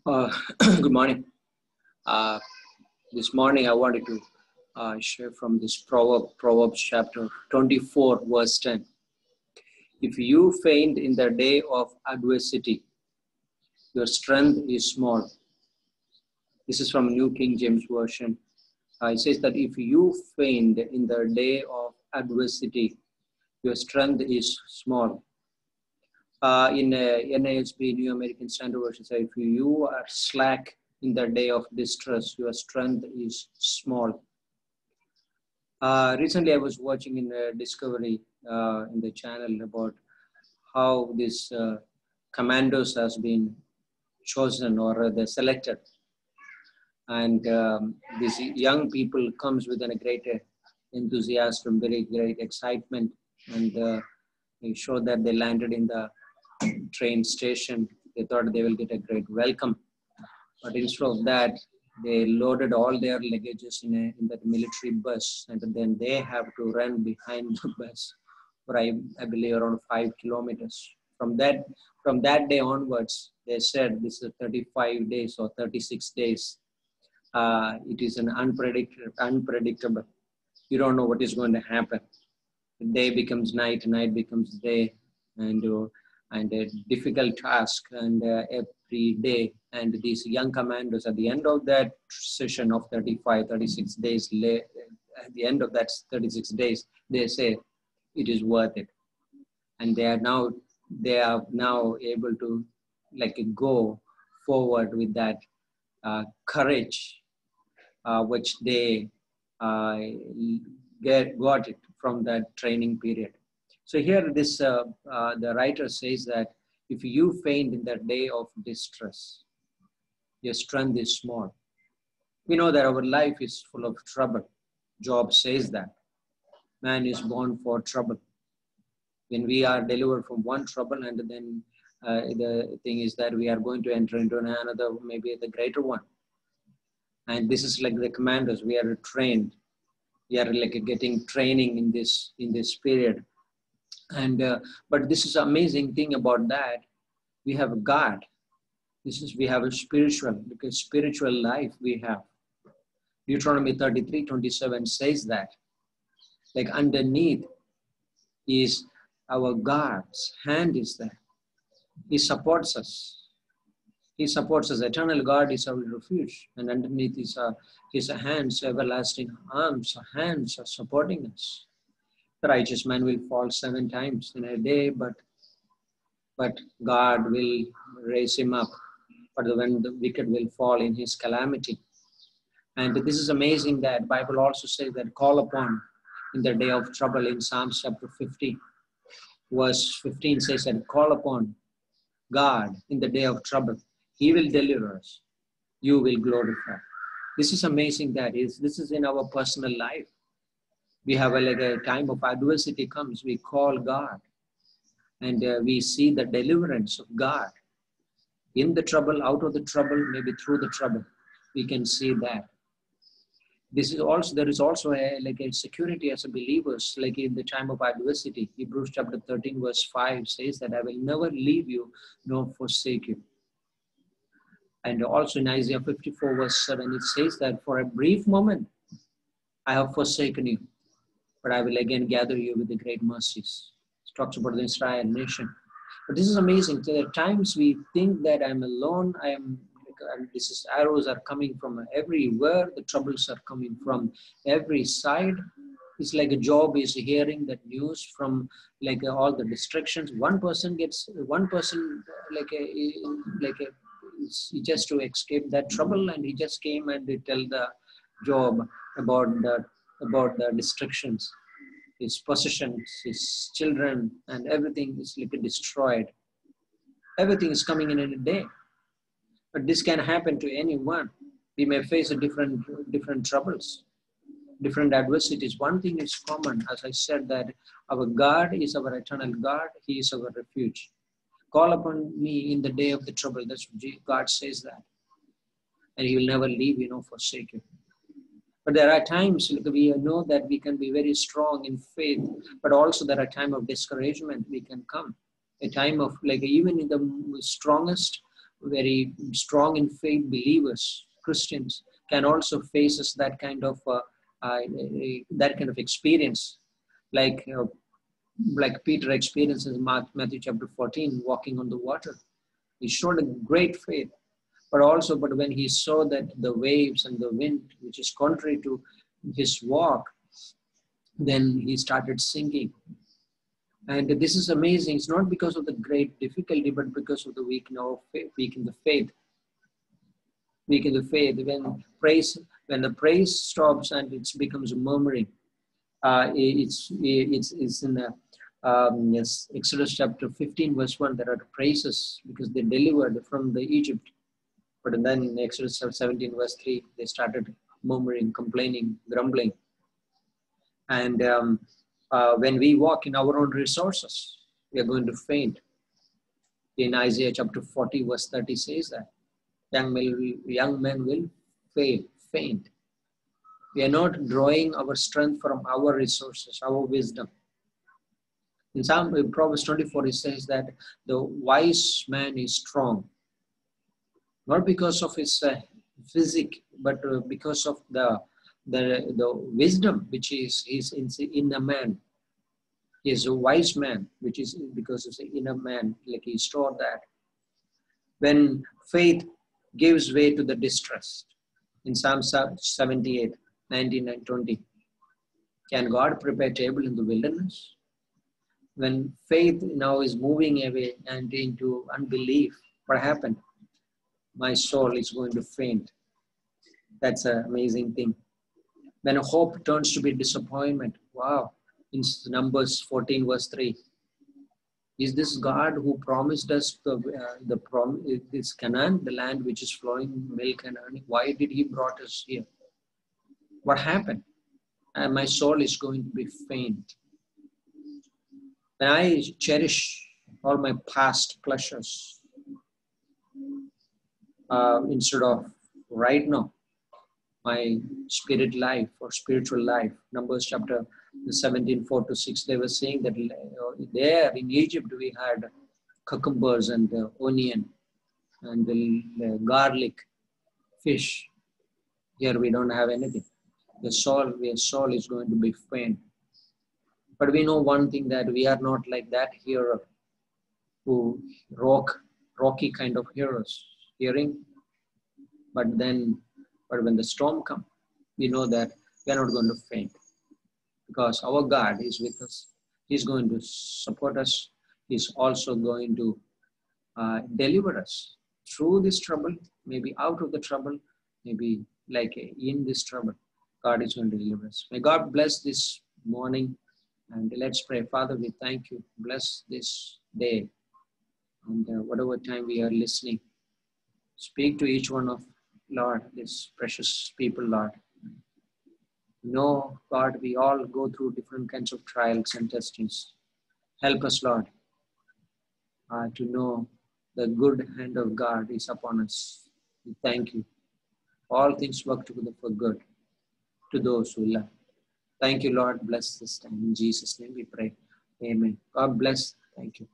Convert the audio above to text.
Good morning. Uh, this morning, I wanted to share from this Proverbs chapter 24, verse 10. If you faint in the day of adversity, your strength is small. This is from New King James Version. It says that if you faint in the day of adversity, your strength is small. In NASB, New American Standard Version, says if you are slack in the day of distress, your strength is small. Recently, I was watching in Discovery in the channel about how this commandos has been chosen or they're selected, and these young people comes with a great enthusiasm, very great excitement, and they showed that they landed in the train station. They thought they will get a great welcome, but instead of that, they loaded all their luggages in that military bus, and then they have to run behind the bus for I believe around 5 kilometers. From that day onwards, they said this is 35 days or 36 days. It is an unpredictable. You don't know what is going to happen. The day becomes night, night becomes day, and a difficult task, and every day. And these young commandos, at the end of that session of 35, 36 days, at the end of that 36 days, they say it is worth it. And they are now able to go forward with that courage, which they got it from that training period. So here the writer says that if you faint in the day of distress, your strength is small. We know that our life is full of trouble. Job says that. Man is born for trouble. When we are delivered from one trouble, and then the thing is that we are going to enter into another, maybe the greater one. And this is like the commanders. We are trained. We are like getting training in this period. And but this is amazing thing about that. We have God. We have a spiritual life we have. Deuteronomy 33:27 says that. Like underneath is our God's hand is there. He supports us. He supports us. Eternal God is our refuge. And underneath is his hands, everlasting arms, hands are supporting us. The righteous man will fall 7 times in a day, but God will raise him up. But when the wicked will fall in his calamity. And this is amazing that Bible also says that call upon in the day of trouble in Psalms chapter 50. Verse 15 says that call upon God in the day of trouble. He will deliver us. You will glorify. This is amazing that this is in our personal life. We have a time of adversity comes, we call God, and we see the deliverance of God. In the trouble, out of the trouble, maybe through the trouble, we can see that. There is also a security as a believers, like in the time of adversity. Hebrews chapter 13 verse 5 says that I will never leave you nor forsake you. And also in Isaiah 54 verse 7, it says that for a brief moment, I have forsaken you, but I will again gather you with the great mercies. It talks about the Israel nation. But this is amazing. There are times we think that I'm alone. Arrows are coming from everywhere. The troubles are coming from every side. It's like a Job is hearing that news from all the distractions. One person just to escape that trouble, and he just came and they tell the Job about the distractions. His possessions, his children, and everything is destroyed. Everything is coming in a day. But this can happen to anyone. We may face different troubles, different adversities. One thing is common, as I said, that our God is our eternal God. He is our refuge. Call upon me in the day of the trouble. That's what God says that. And he will never leave you nor forsake you. But there are times we know that we can be very strong in faith, but also there are times of discouragement we can come. A time of even in the strongest very strong in faith believers, Christians, can also face that kind of experience, like Peter experiences Matthew chapter 14, walking on the water. He showed a great faith, but when he saw that the waves and the wind, which is contrary to his walk, then he started sinking. And this is amazing. It's not because of the great difficulty, but because of the weak in the faith. Weak in the faith. When the praise stops and it becomes a murmuring, it's in Exodus chapter 15 verse 1. There are praises because they delivered from the Egypt. But then in Exodus 17 verse 3, they started murmuring, complaining, grumbling. And when we walk in our own resources, we are going to faint. In Isaiah chapter 40 verse 30 says that young men will faint. We are not drawing our strength from our resources, our wisdom. In Proverbs 24, it says that the wise man is strong, not because of his physique, but because of the wisdom which is in a man. He is a wise man, which is because it's in a man, like he stored that. When faith gives way to the distrust, in Psalm 78, 19 and 20, can God prepare a table in the wilderness? When faith now is moving away and into unbelief, what happened? My soul is going to faint. That's an amazing thing. When hope turns to be disappointment, wow. In Numbers 14 verse 3, is this God who promised us this Canaan, the land which is flowing milk and honey? Why did he brought us here? What happened? And my soul is going to be faint. When I cherish all my past pleasures, instead of right now, my spirit life or spiritual life. Numbers chapter 17, 4-6, they were saying that there in Egypt we had cucumbers and onion and the garlic, fish. Here we don't have anything. The soul is going to be faint. But we know one thing, that we are not like that hero who rocky kind of hearing. But when the storm comes, we know that we are not going to faint, because our God is with us. He's going to support us. He's also going to deliver us through this trouble, maybe out of the trouble, maybe like in this trouble. God is going to deliver us. May God bless this morning, and let's pray. Father, we thank you. Bless this day, and whatever time we are listening, speak to each one of, Lord, these precious people, Lord. No, God, we all go through different kinds of trials and testings. Help us, Lord, to know the good hand of God is upon us. We thank you. All things work together for good to those who love. Thank you, Lord. Bless this time. In Jesus' name we pray. Amen. God bless. Thank you.